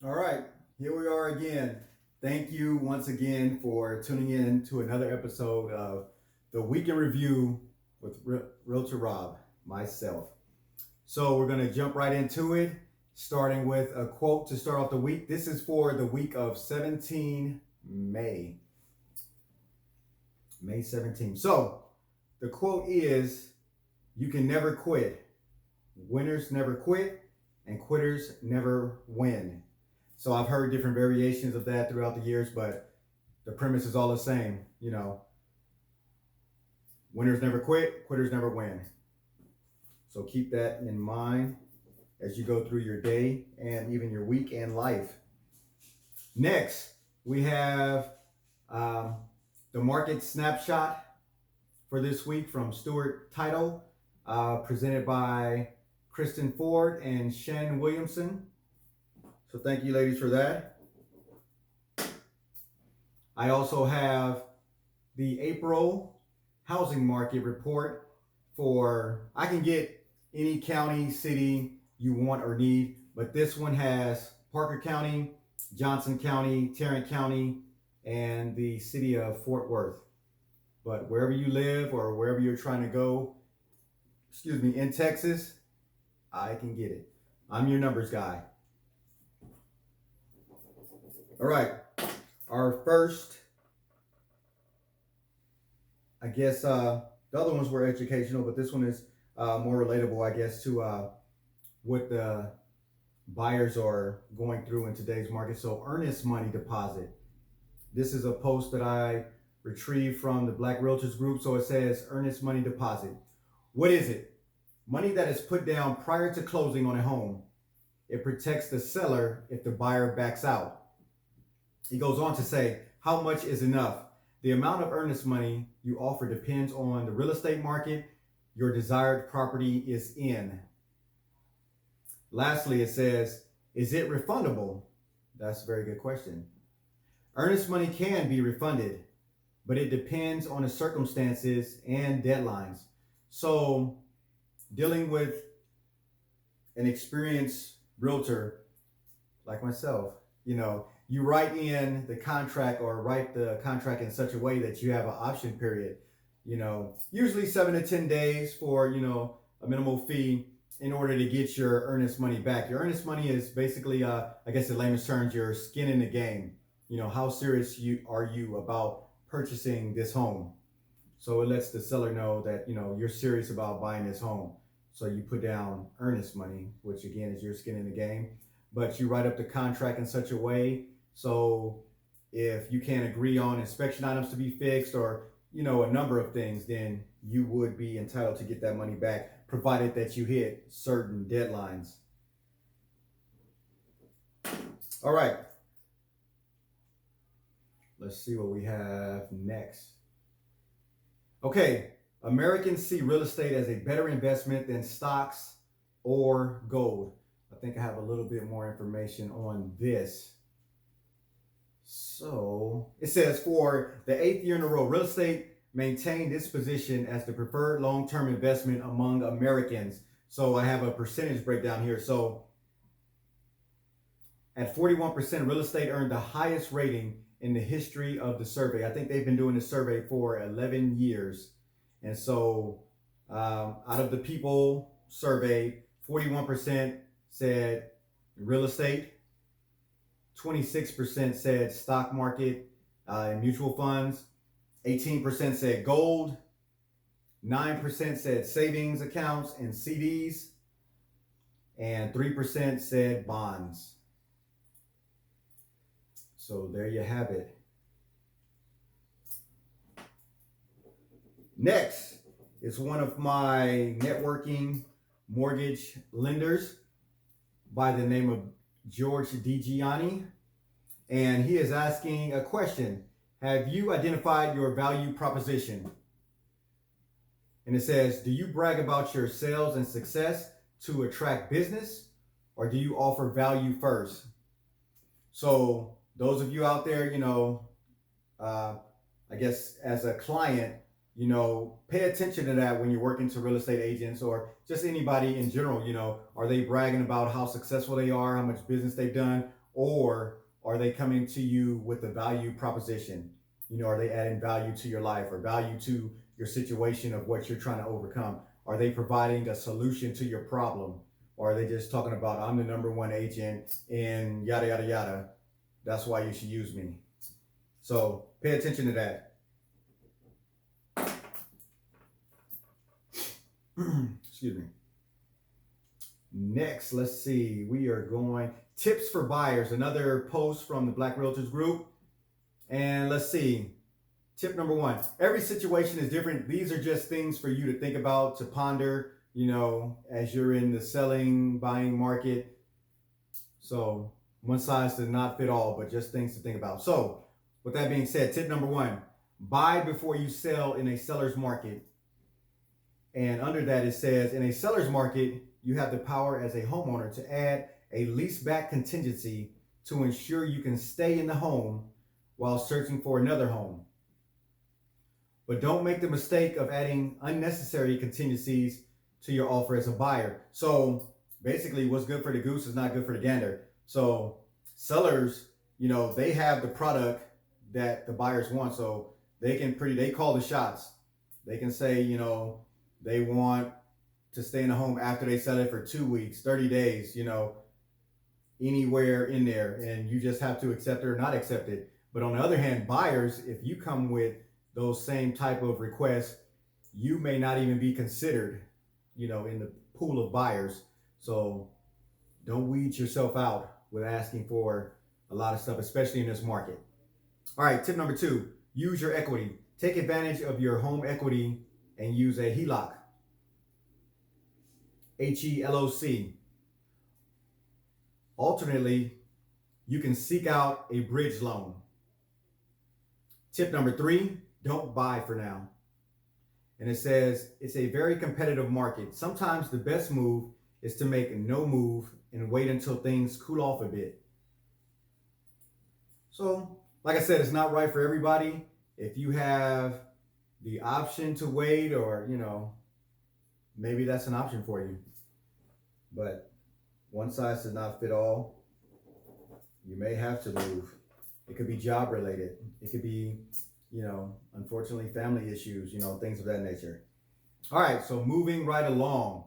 All right, here we are again. Thank you once again for tuning in to another episode of the Week in Review with Realtor Rob, myself. So we're going to jump right into it, starting with a quote to start off the week. This is for the week of 17 May, May 17th. So the quote is, "You can never quit. Winners never quit, and quitters never win." So I've heard different variations of that throughout the years, but the premise is all the same. Winners never quit, quitters never win. So keep that in mind as you go through your day and even your week and life. Next, we have um, the market snapshot for this week from Stuart Title, presented by Kristen Ford and Shen Williamson. So thank you, ladies, for that. I also have the April housing market report I can get any county, city you want or need, but this one has Parker County, Johnson County, Tarrant County, and the city of Fort Worth. But wherever you live or wherever you're trying to go, in Texas, I can get it. I'm your numbers guy. All right. Our first, I guess, the other ones were educational, but this one is more relatable, I guess, to what the buyers are going through in today's market. So, earnest money deposit. This is a post that I retrieved from the Black Realtors group. So it says earnest money deposit. What is it? Money that is put down prior to closing on a home. It protects the seller if the buyer backs out. He goes on to say, how much is enough? The amount of earnest money you offer depends on the real estate market your desired property is in. Lastly, it says, is it refundable? That's a very good question. Earnest money can be refunded, but it depends on the circumstances and deadlines. So, dealing with an experienced realtor like myself, you write in the contract or write the contract in such a way that you have an option period, usually 7 to 10 days for, a minimal fee in order to get your earnest money back. Your earnest money is basically, I guess in layman's terms, your skin in the game. How serious are you about purchasing this home? So it lets the seller know that, you're serious about buying this home. So you put down earnest money, which again is your skin in the game, but you write up the contract in such a way so if you can't agree on inspection items to be fixed or, a number of things, then you would be entitled to get that money back, provided that you hit certain deadlines. All right. Let's see what we have next. Okay. Americans see real estate as a better investment than stocks or gold. I think I have a little bit more information on this. So it says for the 8th year in a row, real estate maintained its position as the preferred long-term investment among Americans. So I have a percentage breakdown here. So at 41%, real estate earned the highest rating in the history of the survey. I think they've been doing this survey for 11 years. And so out of the people surveyed, 41% said real estate, 26% said stock market and mutual funds, 18% said gold, 9% said savings accounts and CDs, and 3% said bonds. So there you have it. Next is one of my networking mortgage lenders by the name of George DiGianni, and he is asking a question. Have you identified your value proposition? And it says, do you brag about your sales and success to attract business, or do you offer value first? So those of you out there, I guess as a client, pay attention to that when you're working to real estate agents or just anybody in general. Are they bragging about how successful they are, how much business they've done, or are they coming to you with a value proposition? Are they adding value to your life or value to your situation of what you're trying to overcome? Are they providing a solution to your problem? Or are they just talking about, I'm the number one agent and yada, yada, yada. That's why you should use me. So pay attention to that. Excuse me. Next, let's see. We are going tips for buyers. Another post from the Black Realtors group. And let's see. Tip number 1. Every situation is different. These are just things for you to think about, to ponder, as you're in the selling, buying market. So one size does not fit all, but just things to think about. So with that being said, tip number 1, buy before you sell in a seller's market. And under that, it says, in a seller's market, you have the power as a homeowner to add a leaseback contingency to ensure you can stay in the home while searching for another home. But don't make the mistake of adding unnecessary contingencies to your offer as a buyer. So basically, what's good for the goose is not good for the gander. So sellers, they have the product that the buyers want. So they call the shots. They can say, they want to stay in the home after they sell it for 2 weeks, 30 days, anywhere in there. And you just have to accept it or not accept it. But on the other hand, buyers, if you come with those same type of requests, you may not even be considered, in the pool of buyers. So don't weed yourself out with asking for a lot of stuff, especially in this market. All right, tip number 2, use your equity. Take advantage of your home equity and use a HELOC. HELOC. Alternately, you can seek out a bridge loan. Tip number 3, don't buy for now. And it says, it's a very competitive market. Sometimes the best move is to make no move and wait until things cool off a bit. So, like I said, it's not right for everybody. If you have the option to wait, or, maybe that's an option for you. But one size does not fit all. You may have to move. It could be job related. It could be, unfortunately, family issues, things of that nature. All right, so moving right along.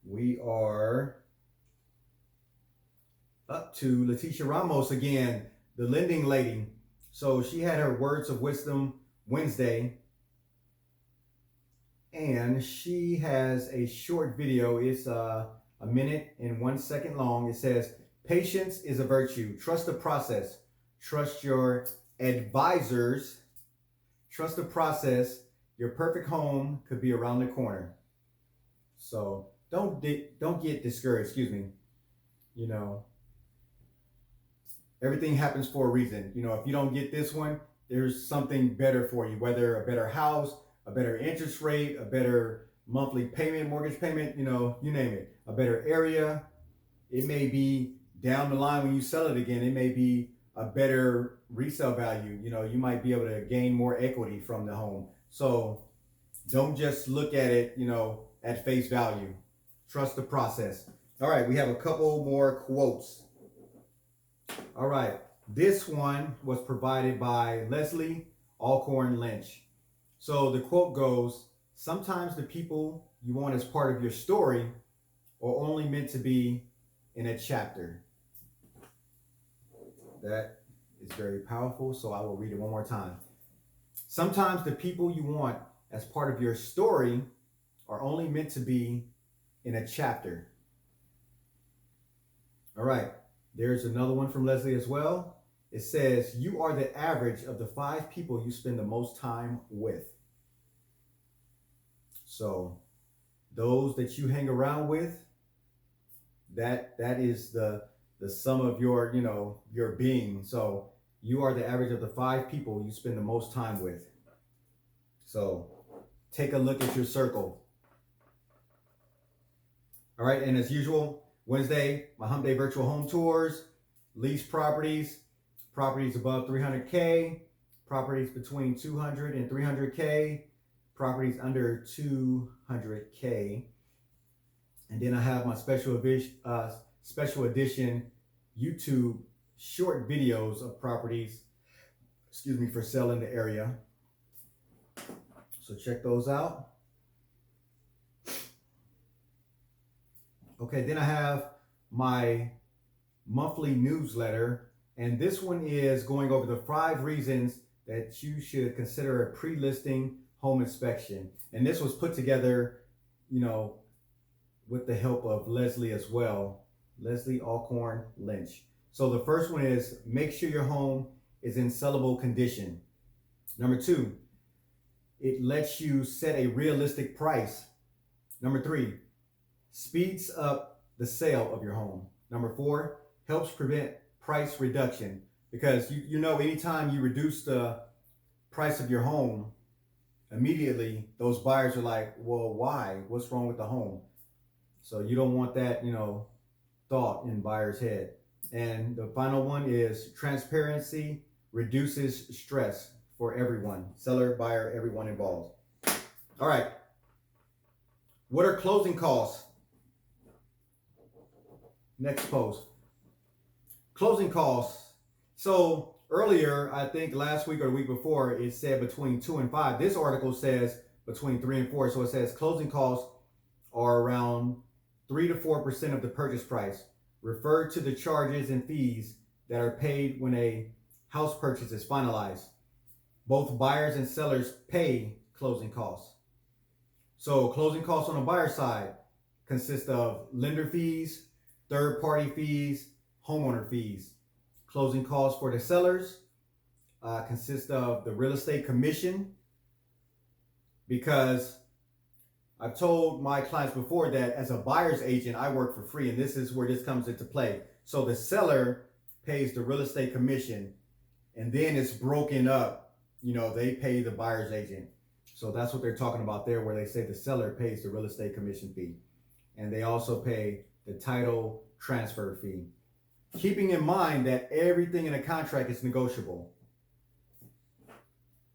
We are up to Leticia Ramos again, the lending lady. So she had her Words of Wisdom Wednesday, and she has a short video. It's a minute and 1 second long. It says, patience is a virtue. Trust the process. Trust your advisors. Trust the process. Your perfect home could be around the corner. So don't get discouraged. Excuse me. Everything happens for a reason. If you don't get this one, there's something better for you, whether a better house, a better interest rate, a better monthly payment, mortgage payment, you name it, a better area. It may be down the line when you sell it again, it may be a better resale value. You might be able to gain more equity from the home. So don't just look at it, at face value. Trust the process. All right, we have a couple more quotes. All right, this one was provided by Leslie Alcorn Lynch. So the quote goes, sometimes the people you want as part of your story are only meant to be in a chapter. That is very powerful, so I will read it one more time. Sometimes the people you want as part of your story are only meant to be in a chapter. All right, there's another one from Leslie as well. It says, you are the average of the 5 people you spend the most time with. So those that you hang around with, that is the sum of your, your being. So you are the average of the 5 people you spend the most time with. So take a look at your circle. All right, and as usual, Wednesday, my Hump Day virtual home tours, lease properties above 300K, properties between 200 and 300K, properties under 200K. And then I have my special special edition YouTube short videos of properties, for sale in the area. So check those out. Okay, then I have my monthly newsletter, and this one is going over the 5 reasons that you should consider a pre-listing home inspection. And this was put together, with the help of Leslie as well, Leslie Alcorn Lynch. So the first one is make sure your home is in sellable condition. Number 2, it lets you set a realistic price. Number 3, speeds up the sale of your home. Number 4, helps prevent price reduction, because anytime you reduce the price of your home, immediately those buyers are like, well, why? What's wrong with the home? So you don't want that, thought in buyer's head. And the final one is transparency reduces stress for everyone, seller, buyer, everyone involved. All right. What are closing costs? Next post. Closing costs. So earlier, I think last week or the week before, it said between 2 and 5. This article says between 3 and 4. So it says closing costs are around 3 to 4% of the purchase price. Refer to the charges and fees that are paid when a house purchase is finalized. Both buyers and sellers pay closing costs. So closing costs on the buyer side consist of lender fees, third-party fees, homeowner fees. Closing costs for the sellers consist of the real estate commission, because I've told my clients before that as a buyer's agent, I work for free, and this is where this comes into play. So the seller pays the real estate commission, and then it's broken up. They pay the buyer's agent. So that's what they're talking about there, where they say the seller pays the real estate commission fee, and they also pay the title transfer fee, keeping in mind that everything in a contract is negotiable.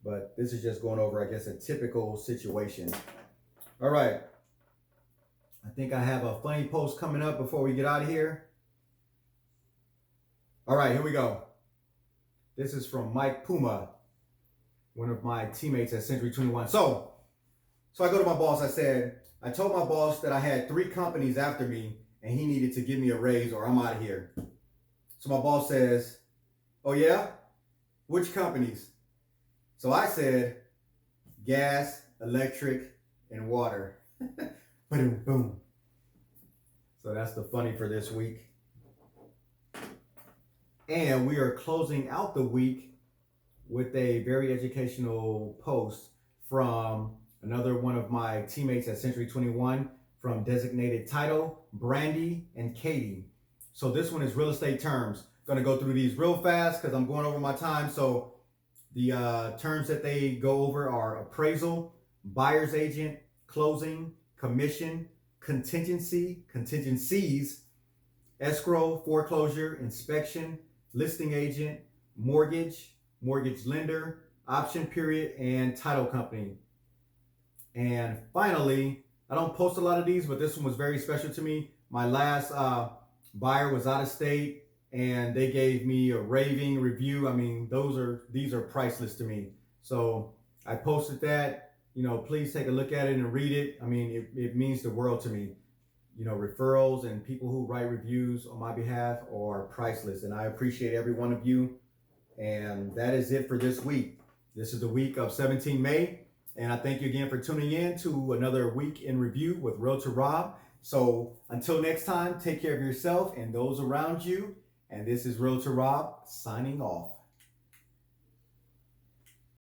But this is just going over, I guess, a typical situation. All right. I think I have a funny post coming up before we get out of here. All right, here we go. This is from Mike Puma, one of my teammates at Century 21. So I go to my boss. I told my boss that I had 3 companies after me and he needed to give me a raise or I'm out of here. So my boss says, oh yeah? Which companies? So I said, gas, electric, and water. Boom, boom. So that's the funny for this week. And we are closing out the week with a very educational post from another one of my teammates at Century 21, from Designated Title, Brandy and Katie. So this one is real estate terms. Going to go through these real fast because I'm going over my time. So the terms that they go over are appraisal, buyer's agent, closing, commission, contingencies, escrow, foreclosure, inspection, listing agent, mortgage lender, option period, and title company. And finally, I don't post a lot of these, but this one was very special to me. My last buyer was out of state and they gave me a raving review. I mean, these are priceless to me. So I posted that. Please take a look at it and read it. I mean, it means the world to me. Referrals and people who write reviews on my behalf are priceless, and I appreciate every one of you. And that is it for this week. This is the week of 17 May, and I thank you again for tuning in to another week in review with Realtor Rob. So until next time, take care of yourself and those around you. And this is Realtor Rob signing off.